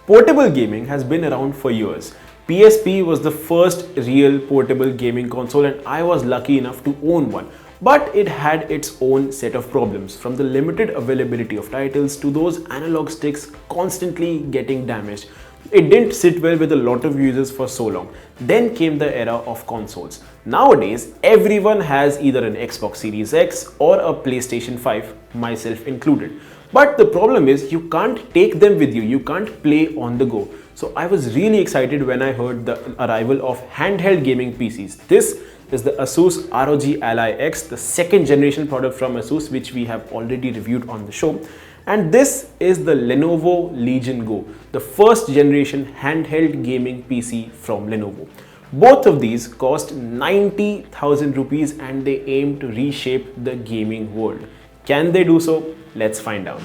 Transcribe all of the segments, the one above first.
Portable gaming has been around for years. PSP was the first real portable gaming console and I was lucky enough to own one. But it had its own set of problems, from the limited availability of titles to those analog sticks constantly getting damaged. It didn't sit well with a lot of users for so long. Then came the era of consoles. Nowadays, everyone has either an Xbox Series X or a PlayStation 5, myself included. But the problem is you can't take them with you, you can't play on the go. So I was really excited when I heard the arrival of handheld gaming PCs. This is the Asus ROG Ally X, the second generation product from Asus, which we have already reviewed on the show. And this is the Lenovo Legion Go, the first generation handheld gaming PC from Lenovo. Both of these cost 90,000 rupees and they aim to reshape the gaming world. Can they do so? Let's find out.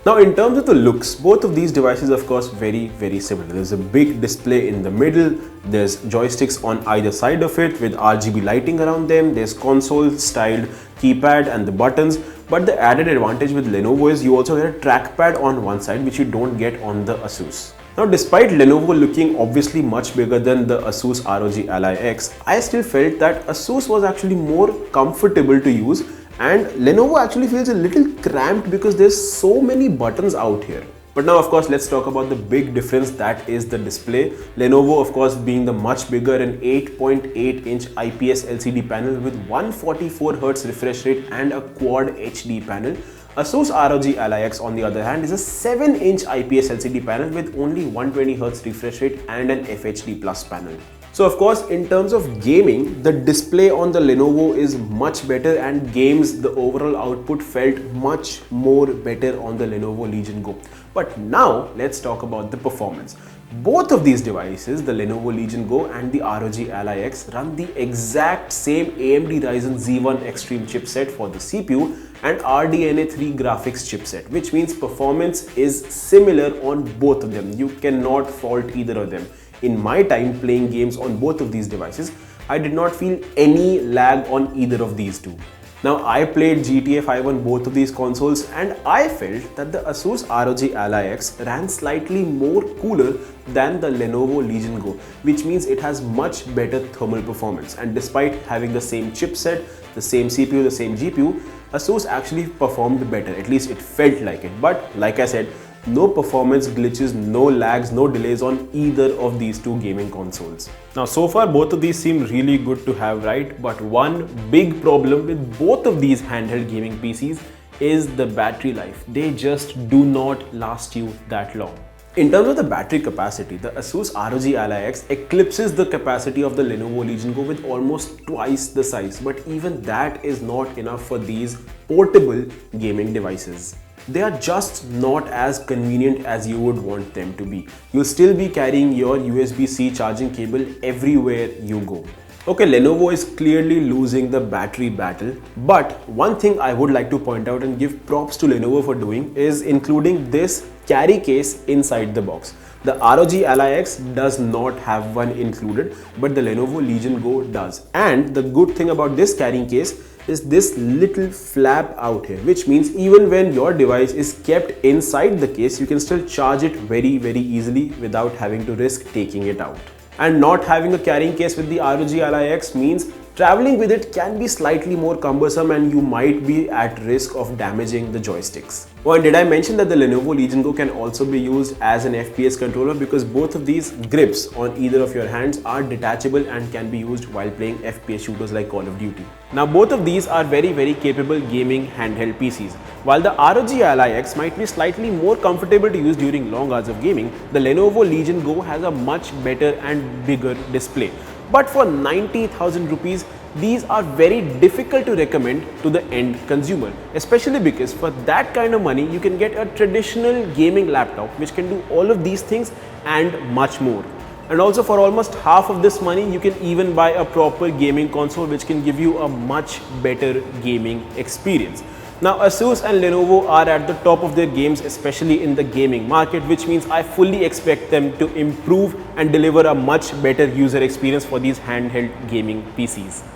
Now in terms of the looks, both of these devices of course very similar. There's a big display in the middle, there's joysticks on either side of it with RGB lighting around them, there's console styled keypad and the buttons, but the added advantage with Lenovo is you also get a trackpad on one side which you don't get on the Asus. Now despite Lenovo looking obviously much bigger than the Asus ROG Ally X, I still felt that Asus was actually more comfortable to use. And Lenovo actually feels a little cramped because there's so many buttons out here. But now of course let's talk about the big difference, that is the display. Lenovo of course being the much bigger and 8.8-inch IPS LCD panel with 144Hz refresh rate and a quad HD panel. Asus ROG Ally X on the other hand is a 7-inch IPS LCD panel with only 120Hz refresh rate and an FHD Plus panel. So of course, in terms of gaming, the display on the Lenovo is much better and games, the overall output felt much more better on the Lenovo Legion Go. But now let's talk about the performance. Both of these devices, the Lenovo Legion Go and the ROG Ally X, run the exact same AMD Ryzen Z1 Extreme chipset for the CPU and RDNA 3 graphics chipset, which means performance is similar on both of them. You cannot fault either of them. In my time playing games on both of these devices, I did not feel any lag on either of these two. Now I played GTA 5 on both of these consoles and I felt that the Asus ROG Ally X ran slightly more cooler than the Lenovo Legion Go, which means it has much better thermal performance, and despite having the same chipset, the same CPU, the same GPU, Asus actually performed better, at least it felt like it. But like I said, no performance glitches, no lags, no delays on either of these two gaming consoles. Now so far both of these seem really good to have, right? But one big problem with both of these handheld gaming PCs is the battery life. They just do not last you that long. In terms of the battery capacity, the Asus ROG Ally X eclipses the capacity of the Lenovo Legion Go with almost twice the size, but even that is not enough for these portable gaming devices. They are just not as convenient as you would want them to be. You'll still be carrying your USB-C charging cable everywhere you go. Okay, Lenovo is clearly losing the battery battle, but one thing I would like to point out and give props to Lenovo for doing is including this carry case inside the box. The ROG Ally X does not have one included, but the Lenovo Legion Go does. And the good thing about this carrying case is this little flap out here, which means even when your device is kept inside the case, you can still charge it very easily without having to risk taking it out. And not having a carrying case with the ROG Ally X means traveling with it can be slightly more cumbersome and you might be at risk of damaging the joysticks. Oh, and did I mention that the Lenovo Legion Go can also be used as an FPS controller, because both of these grips on either of your hands are detachable and can be used while playing FPS shooters like Call of Duty. Now both of these are very capable gaming handheld PCs. While the ROG Ally X might be slightly more comfortable to use during long hours of gaming, the Lenovo Legion Go has a much better and bigger display. But for 90,000 rupees, these are very difficult to recommend to the end consumer, especially because for that kind of money, you can get a traditional gaming laptop which can do all of these things and much more. And also for almost half of this money, you can even buy a proper gaming console which can give you a much better gaming experience. Now, Asus and Lenovo are at the top of their games, especially in the gaming market, which means I fully expect them to improve and deliver a much better user experience for these handheld gaming PCs.